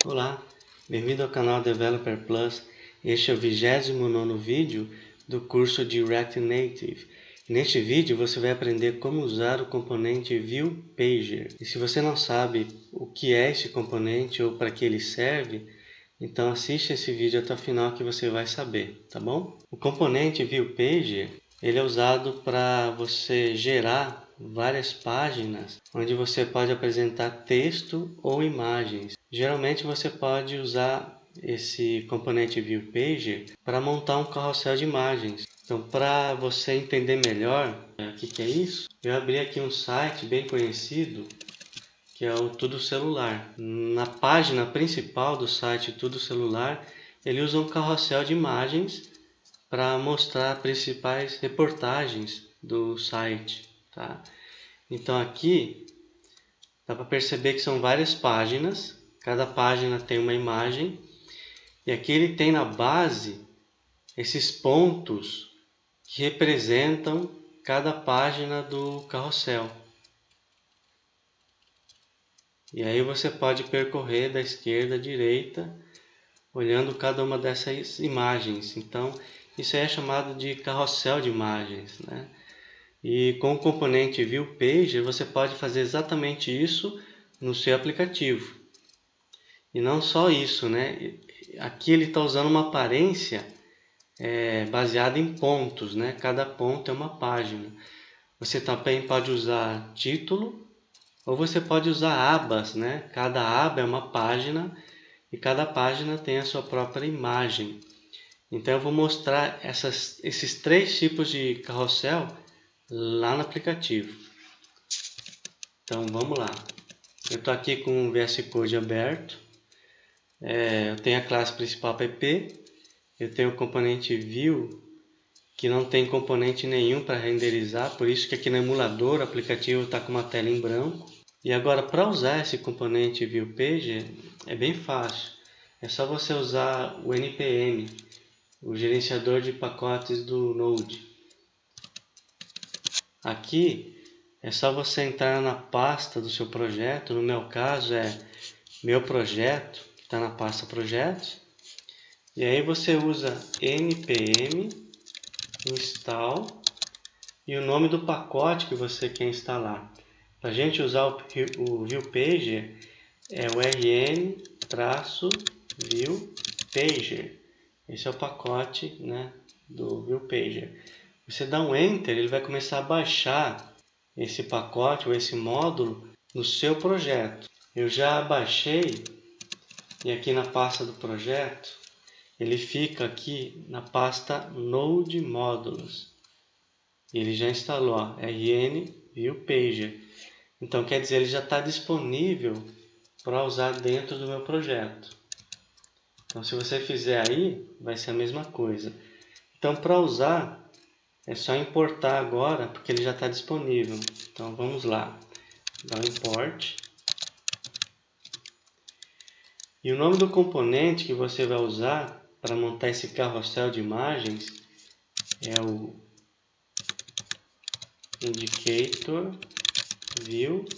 Olá, bem-vindo ao canal Developer Plus. Este é o 29º vídeo do curso de React Native. Neste vídeo você vai aprender como usar o componente ViewPager. E se você não sabe o que é esse componente ou para que ele serve, então assiste esse vídeo até o final que você vai saber, tá bom? O componente ViewPager ele é usado para você gerar várias páginas onde você pode apresentar texto ou imagens. Geralmente você pode usar esse componente ViewPager para montar um carrossel de imagens. Então, para você entender melhor o que é isso, eu abri aqui um site bem conhecido que é o Tudo Celular. Na página principal do site Tudo Celular, ele usa um carrossel de imagens para mostrar principais reportagens do site, tá? Então aqui dá para perceber que são várias páginas, cada página tem uma imagem, e aqui ele tem na base esses pontos que representam cada página do carrossel. E aí você pode percorrer da esquerda à direita, olhando cada uma dessas imagens. Então, isso aí é chamado de carrossel de imagens, né? E com o componente ViewPager, você pode fazer exatamente isso no seu aplicativo. E não só isso, né? Aqui ele está usando uma aparência baseada em pontos, né? Cada ponto é uma página. Você também pode usar título, ou você pode usar abas, né? Cada aba é uma página e cada página tem a sua própria imagem. Então eu vou mostrar esses três tipos de carrossel lá no aplicativo. Então vamos lá. Eu estou aqui com o VS Code aberto. Eu tenho a classe principal app. Eu tenho o componente View, que não tem componente nenhum para renderizar, por isso que aqui no emulador o aplicativo está com uma tela em branco. E agora, para usar esse componente ViewPager, é bem fácil. É só você usar o npm, o gerenciador de pacotes do Node. Aqui é só você entrar na pasta do seu projeto. No meu caso é meu projeto, que está na pasta projetos. E aí você usa npm install e o nome do pacote que você quer instalar. Para a gente usar o ViewPager é o rn-viewpager. Esse é o pacote, né, do ViewPager. Você dá um Enter, ele vai começar a baixar esse pacote ou esse módulo no seu projeto. Eu já baixei e aqui na pasta do projeto ele fica aqui na pasta Node Módulos. Ele já instalou rn viewpager. Então quer dizer, ele já está disponível para usar dentro do meu projeto. Então se você fizer aí, vai ser a mesma coisa. Então para usar, é só importar agora, porque ele já está disponível. Então vamos lá, dá um import. E o nome do componente que você vai usar para montar esse carrossel de imagens é o indicator viewpager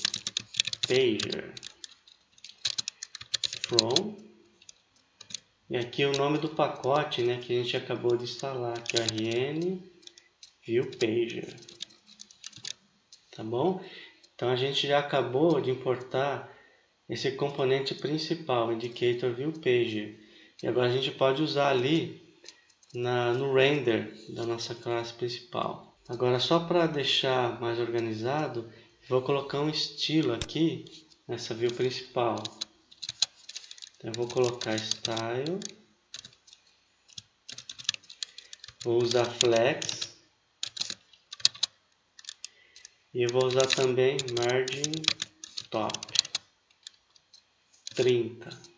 from. E aqui o nome do pacote, né, que a gente acabou de instalar, que é rn viewpager. Tá bom? Então a gente já acabou de importar esse componente principal, indicator viewpager. E agora a gente pode usar ali no render da nossa classe principal. Agora só para deixar mais organizado, vou colocar um estilo aqui nessa view principal. Então eu vou colocar style, vou usar flex e vou usar também margin top 30.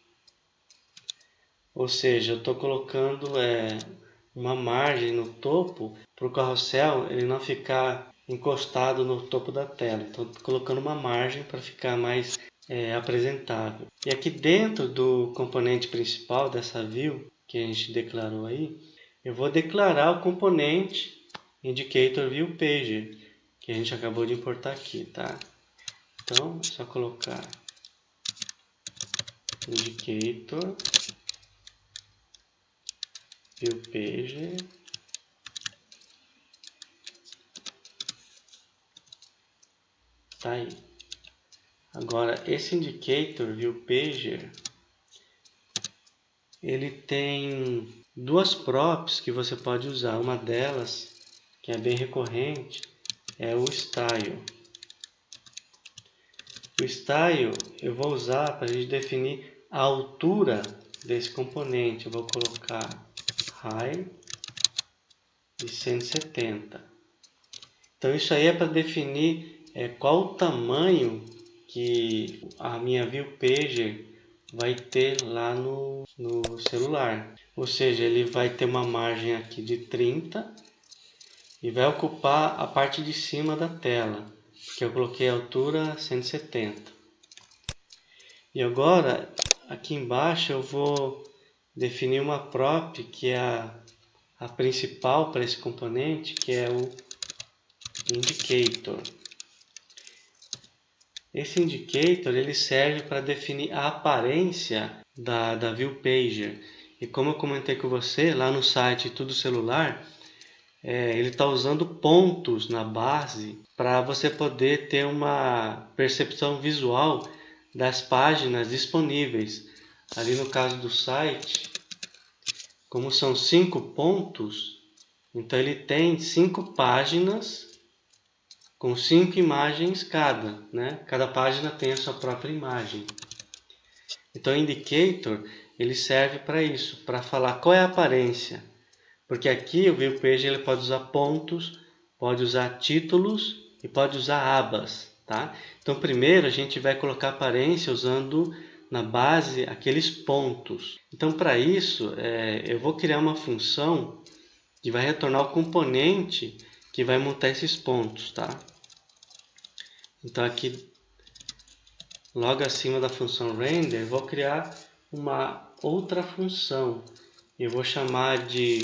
Ou seja, eu estou colocando uma margem no topo para o carrossel ele não ficar encostado no topo da tela. Então estou colocando uma margem para ficar mais apresentável. E aqui dentro do componente principal dessa view que a gente declarou aí, eu vou declarar o componente indicator viewpager que a gente acabou de importar aqui, tá? Então é só colocar indicator, viewPager, tá aí. Agora, esse indicator viewPager, ele tem duas props que você pode usar. Uma delas, que é bem recorrente, é o style. O style eu vou usar para a gente definir a altura desse componente. Eu vou colocar high de 170. Então isso aí é para definir qual o tamanho que a minha viewPager vai ter lá no celular. Ou seja, ele vai ter uma margem aqui de 30 e vai ocupar a parte de cima da tela, porque eu coloquei a altura 170. E agora, aqui embaixo eu vou definir uma prop que é a principal para esse componente, que é o indicator. Esse indicator ele serve para definir a aparência da viewPager. E como eu comentei com você, lá no site Tudo Celular, ele está usando pontos na base para você poder ter uma percepção visual das páginas disponíveis. Ali no caso do site, como são 5 pontos, então ele tem 5 páginas com 5 imagens cada, né? Cada página tem a sua própria imagem. Então o indicator ele serve para isso, para falar qual é a aparência. Porque aqui o viewPager ele pode usar pontos, pode usar títulos e pode usar abas, tá? Então primeiro a gente vai colocar aparência usando na base aqueles pontos. Então para isso eu vou criar uma função que vai retornar o componente que vai montar esses pontos, tá? Então aqui logo acima da função render, vou criar uma outra função. Eu vou chamar de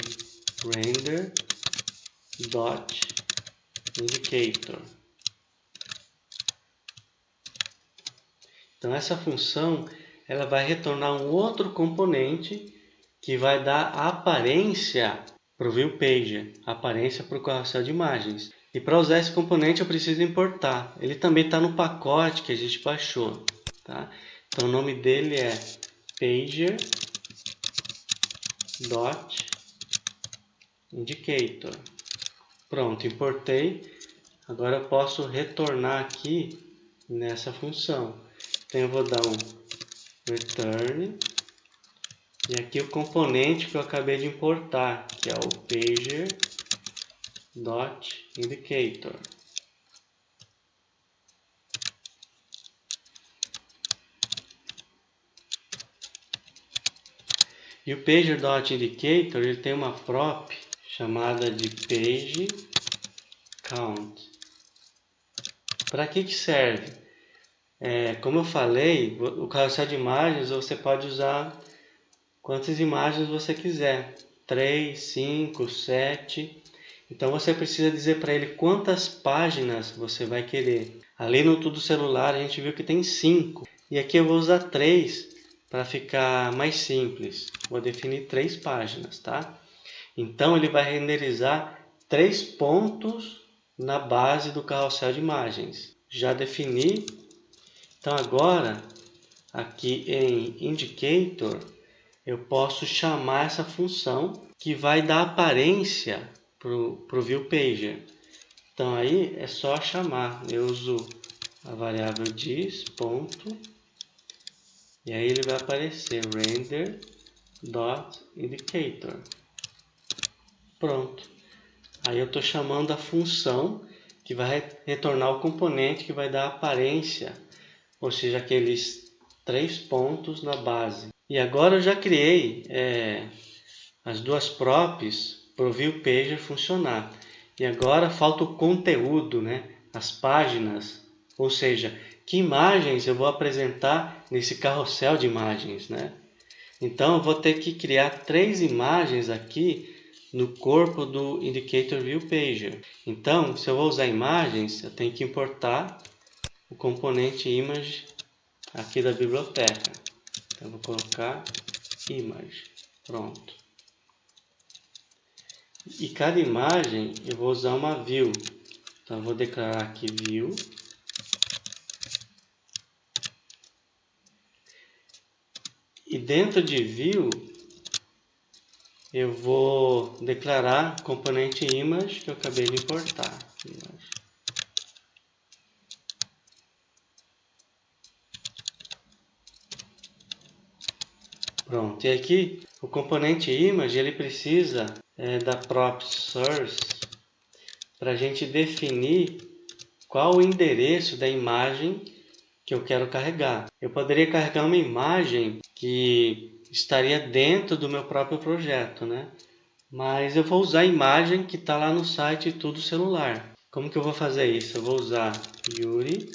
render.indicator. Então essa função ela vai retornar um outro componente que vai dar a aparência para o viewPager, a aparência para o carrossel de imagens. E para usar esse componente eu preciso importar. Ele também está no pacote que a gente baixou, tá? Então o nome dele é pager.indicator. Pronto, importei. Agora eu posso retornar aqui nessa função. Então eu vou dar um return. E aqui o componente que eu acabei de importar, que é o pager.indicator. E o pager.indicator ele tem uma prop chamada de page count. Para que serve? Como eu falei, o carrossel de imagens você pode usar quantas imagens você quiser. 3, 5, 7. Então você precisa dizer para ele quantas páginas você vai querer. Ali no Tudo Celular a gente viu que tem 5. E aqui eu vou usar 3 para ficar mais simples. Vou definir 3 páginas, tá? Então ele vai renderizar 3 pontos na base do carrossel de imagens. Já defini. Então agora, aqui em Indicator, eu posso chamar essa função que vai dar aparência para o viewPager. Então aí é só chamar. Eu uso a variável dis, ponto, e aí ele vai aparecer render.indicator. Pronto. Aí eu estou chamando a função que vai retornar o componente que vai dar aparência, ou seja, aqueles 3 pontos na base. E agora eu já criei as duas props para o viewPager funcionar. E agora falta o conteúdo, né? As páginas, ou seja, que imagens eu vou apresentar nesse carrossel de imagens, né? Então eu vou ter que criar 3 imagens aqui no corpo do Indicator viewPager. Então, se eu vou usar imagens, eu tenho que importar o componente image aqui da biblioteca. Então, eu vou colocar image. Pronto. E cada imagem eu vou usar uma view. Então, eu vou declarar aqui view. E dentro de view, eu vou declarar componente image que eu acabei de importar. Pronto, e aqui o componente image ele precisa da prop source para a gente definir qual o endereço da imagem que eu quero carregar. Eu poderia carregar uma imagem que estaria dentro do meu próprio projeto, né? Mas eu vou usar a imagem que está lá no site Tudo Celular. Como que eu vou fazer isso? Eu vou usar URI,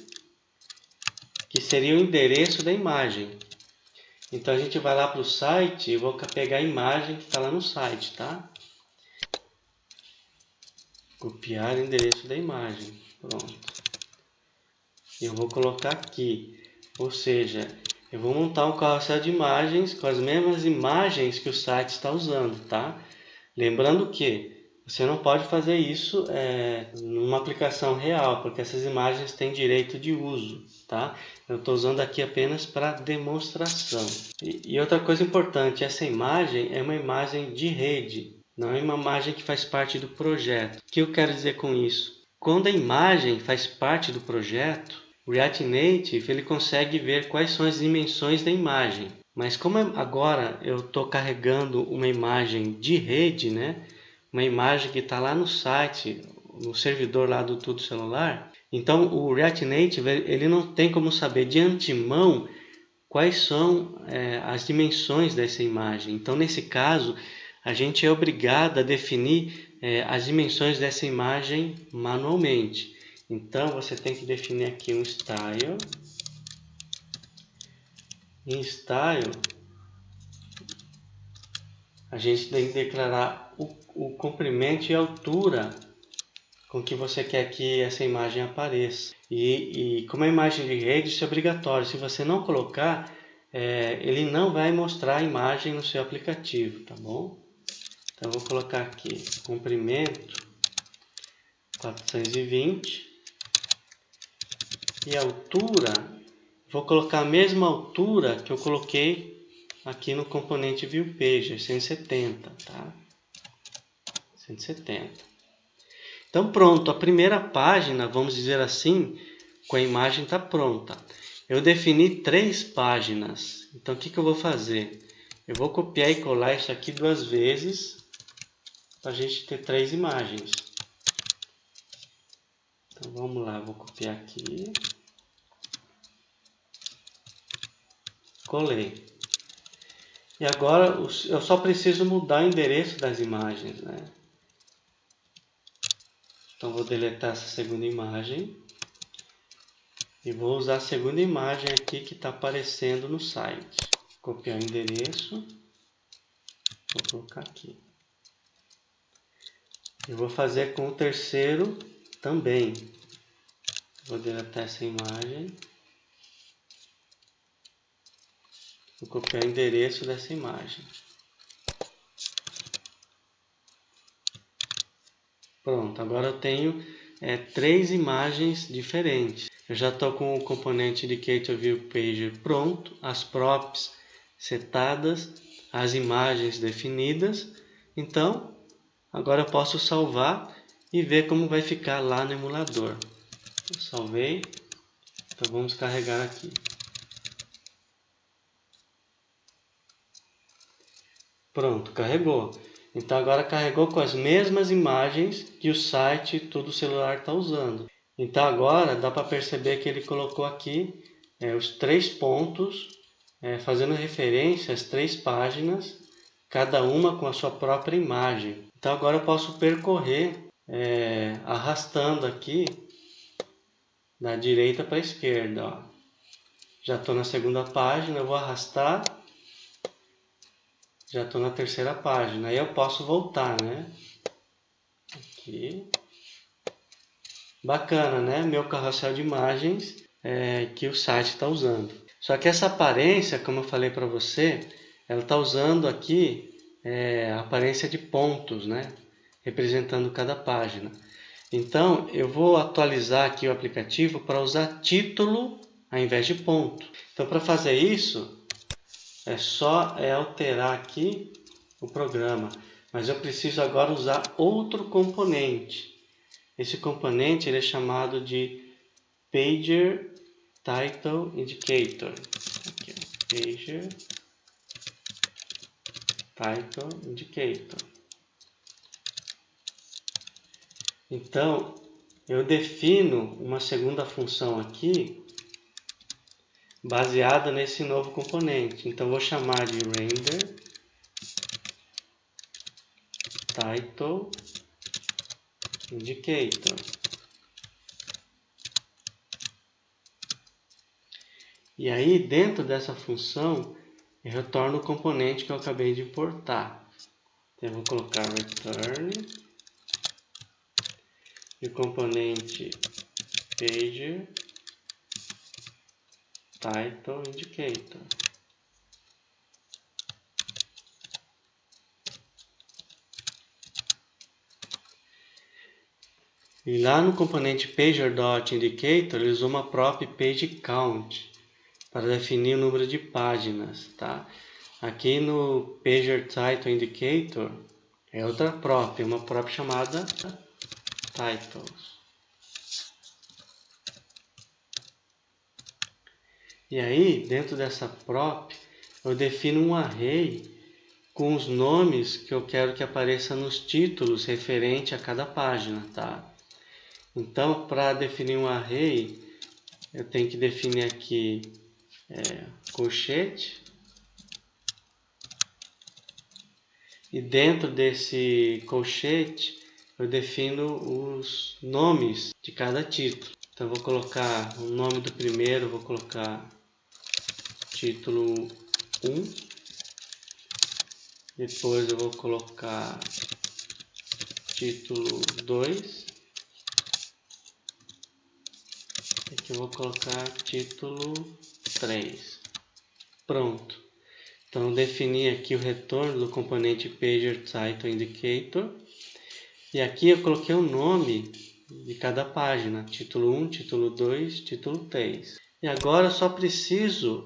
que seria o endereço da imagem. Então a gente vai lá para o site e vou pegar a imagem que está lá no site, tá? Copiar o endereço da imagem. Pronto. Eu vou colocar aqui. Ou seja, eu vou montar um carrossel de imagens com as mesmas imagens que o site está usando, tá? Lembrando que você não pode fazer isso numa aplicação real, porque essas imagens têm direito de uso, tá? Eu estou usando aqui apenas para demonstração. E outra coisa importante, essa imagem é uma imagem de rede, não é uma imagem que faz parte do projeto. O que eu quero dizer com isso? Quando a imagem faz parte do projeto, o React Native ele consegue ver quais são as dimensões da imagem. Mas como agora eu estou carregando uma imagem de rede, né? Uma imagem que está lá no site, no servidor lá do Tudo Celular, então o React Native ele não tem como saber de antemão quais são as dimensões dessa imagem. Então nesse caso a gente é obrigado a definir as dimensões dessa imagem manualmente. Então você tem que definir aqui um style. Em style a gente tem que declarar o comprimento e a altura com que você quer que essa imagem apareça. E como a imagem de rede, isso é obrigatório. Se você não colocar, ele não vai mostrar a imagem no seu aplicativo, tá bom? Então eu vou colocar aqui comprimento 420 e altura, vou colocar a mesma altura que eu coloquei aqui no componente ViewPage, 170, tá? 170. Então pronto, a primeira página, vamos dizer assim, com a imagem está pronta. Eu defini 3 páginas. Então o que eu vou fazer? Eu vou copiar e colar isso aqui 2 vezes para a gente ter 3 imagens. Então vamos lá, vou copiar aqui. Colei. E agora eu só preciso mudar o endereço das imagens, né? Então vou deletar essa segunda imagem. E vou usar a segunda imagem aqui que está aparecendo no site. Copiar o endereço. Vou colocar aqui. Eu vou fazer com o terceiro também. Vou deletar essa imagem. Vou copiar o endereço dessa imagem. Pronto, agora eu tenho 3 imagens diferentes. Eu já estou com o componente Indicator View Page pronto, as props setadas, as imagens definidas. Então, agora eu posso salvar e ver como vai ficar lá no emulador. Eu salvei, então vamos carregar aqui. Pronto, carregou. Então agora carregou com as mesmas imagens que o site Tudo Celular está usando. Então agora dá para perceber que ele colocou aqui os 3 pontos, fazendo referência às 3 páginas, cada uma com a sua própria imagem. Então agora eu posso percorrer arrastando aqui da direita para a esquerda. Ó. Já estou na segunda página, eu vou arrastar. Já estou na terceira página. Aí eu posso voltar, né? Aqui. Bacana, né? Meu carrossel de imagens que o site está usando. Só que essa aparência, como eu falei para você, ela está usando aqui a aparência de pontos, né? Representando cada página. Então, eu vou atualizar aqui o aplicativo para usar título ao invés de ponto. Então, para fazer isso, é só alterar aqui o programa. Mas eu preciso agora usar outro componente. Esse componente ele é chamado de Pager Title Indicator. Aqui, Pager Title Indicator. Então, eu defino uma segunda função aqui baseada nesse novo componente. Então, vou chamar de render title indicator. E aí, dentro dessa função, eu retorno o componente que eu acabei de importar. Então, eu vou colocar return e o componente pager title indicator. E lá no componente pager.indicator, ele usou uma prop page count para definir o número de páginas, tá? Aqui no pager title indicator é outra prop, uma prop chamada titles. E aí, dentro dessa prop, eu defino um array com os nomes que eu quero que apareça nos títulos referente a cada página, tá? Então, para definir um array, eu tenho que definir aqui colchete. E dentro desse colchete, eu defino os nomes de cada título. Então, eu vou colocar o nome do primeiro, vou colocar título 1. Depois eu vou colocar título 2. Aqui eu vou colocar título 3. Pronto. Então, eu defini aqui o retorno do componente pager title indicator. E aqui eu coloquei o nome de cada página. Título 1, título 2, título 3. E agora eu só preciso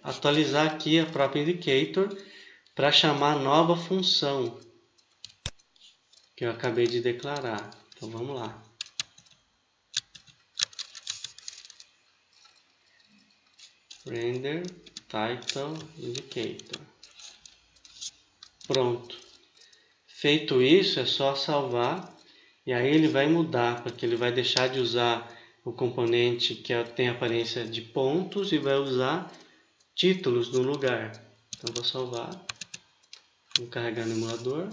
atualizar aqui a própria indicator para chamar a nova função que eu acabei de declarar. Então vamos lá. Render title indicator. Pronto. Feito isso, é só salvar e aí ele vai mudar, porque ele vai deixar de usar o componente que tem aparência de pontos e vai usar títulos no lugar. Então vou salvar. Vou carregar no emulador.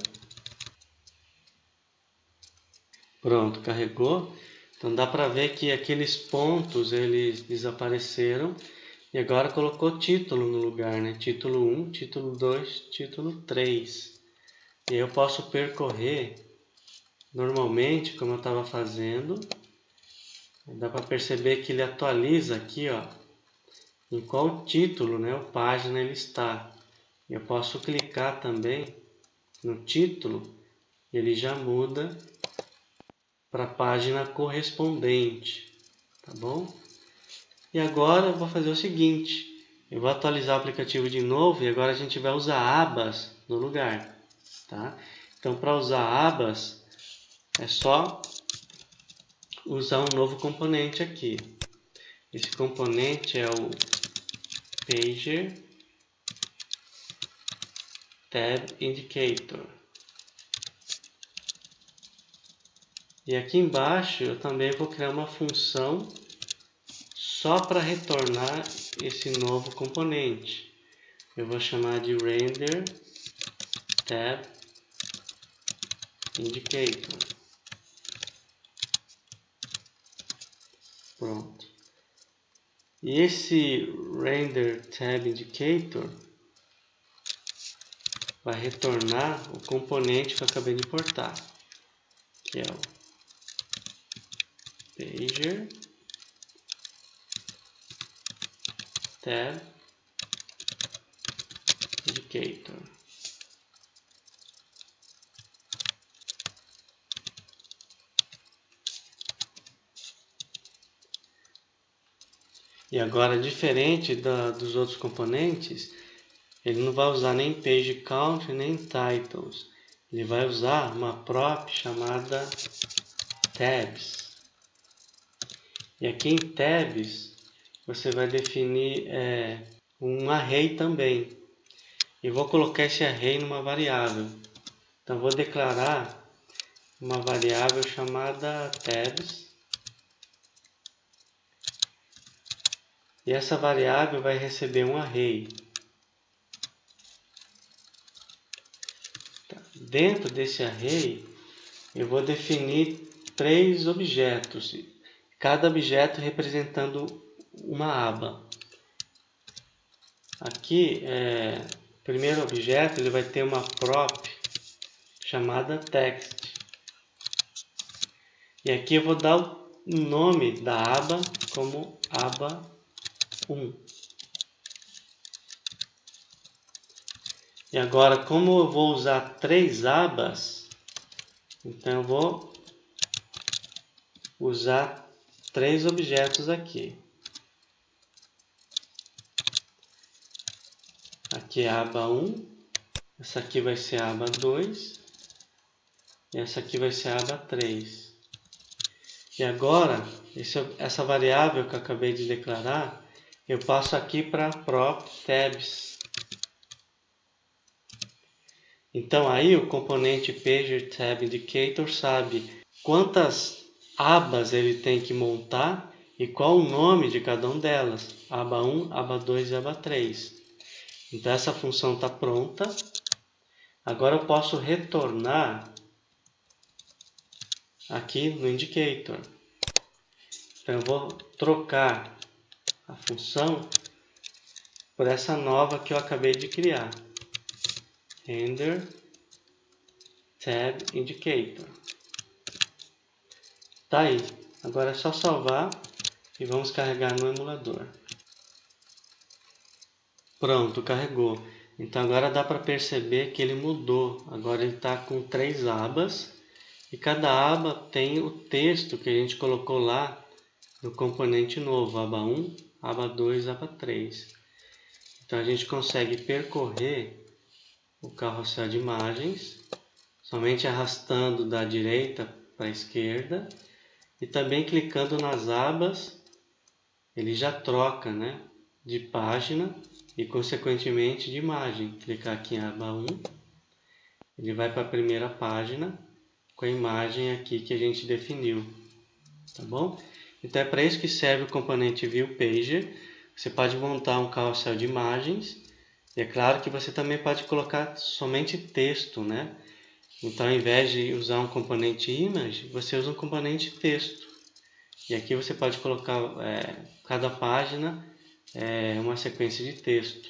Pronto, carregou. Então dá para ver que aqueles pontos eles desapareceram e agora colocou título no lugar, né? Título 1, título 2, título 3. E aí eu posso percorrer normalmente, como eu estava fazendo. Dá para perceber que ele atualiza aqui, ó, em qual título, né, ou página ele está. Eu posso clicar também no título, ele já muda para a página correspondente, tá bom? E agora eu vou fazer o seguinte, eu vou atualizar o aplicativo de novo e agora a gente vai usar abas no lugar, tá? Então, para usar abas, é só usar um novo componente aqui. Esse componente é o Pager Tab Indicator. E aqui embaixo eu também vou criar uma função só para retornar esse novo componente. Eu vou chamar de Render Tab Indicator. Pronto. E esse Render Tab Indicator vai retornar o componente que eu acabei de importar, que é o Pager tab indicator. E agora, diferente dos outros componentes, ele não vai usar nem page count nem titles. Ele vai usar uma prop chamada tabs. E aqui em tabs você vai definir um array também. E vou colocar esse array numa variável. Então vou declarar uma variável chamada tabs. E essa variável vai receber um array. Dentro desse array, eu vou definir 3 objetos, cada objeto representando uma aba. Aqui, o primeiro objeto ele vai ter uma prop chamada text. E aqui eu vou dar o nome da aba como aba 1. E agora, como eu vou usar 3 abas, então eu vou usar 3 objetos aqui. Aqui é a aba 1, essa aqui vai ser a aba 2, e essa aqui vai ser a aba 3. E agora, essa variável que eu acabei de declarar, eu passo aqui para prop tabs. Então aí o componente PagerTabIndicator sabe quantas abas ele tem que montar e qual o nome de cada uma delas, aba 1, aba 2 e aba 3. Então essa função está pronta. Agora eu posso retornar aqui no indicator. Então eu vou trocar a função por essa nova que eu acabei de criar. Render tab indicator. Tá aí. Agora é só salvar e vamos carregar no emulador. Pronto, carregou. Então agora dá para perceber que ele mudou. Agora ele está com 3 abas e cada aba tem o texto que a gente colocou lá no componente novo, aba 1, aba 2, aba 3. Então a gente consegue percorrer o carrossel de imagens somente arrastando da direita para a esquerda e também clicando nas abas, ele já troca, né, de página e consequentemente de imagem. Clicar aqui em aba 1, ele vai para a primeira página com a imagem aqui que a gente definiu, tá bom? Então é para isso que serve o componente ViewPager. Você pode montar um carrossel de imagens e é claro que você também pode colocar somente texto, né? Então ao invés de usar um componente image, você usa um componente texto. E aqui você pode colocar cada página uma sequência de texto,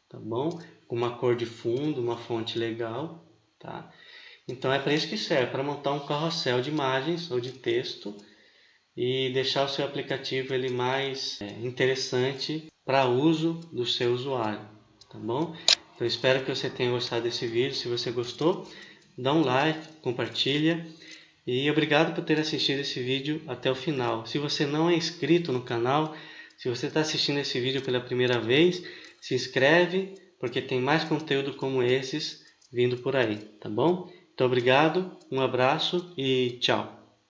tá bom? Com uma cor de fundo, uma fonte legal, tá? Então é para isso que serve, para montar um carrossel de imagens ou de texto e deixar o seu aplicativo ele mais interessante para uso do seu usuário, tá bom? Então espero que você tenha gostado desse vídeo. Se você gostou, dá um like, compartilha e obrigado por ter assistido esse vídeo até o final. Se você não é inscrito no canal, se você está assistindo esse vídeo pela primeira vez, se inscreve porque tem mais conteúdo como esses vindo por aí, tá bom? Então obrigado, um abraço e tchau!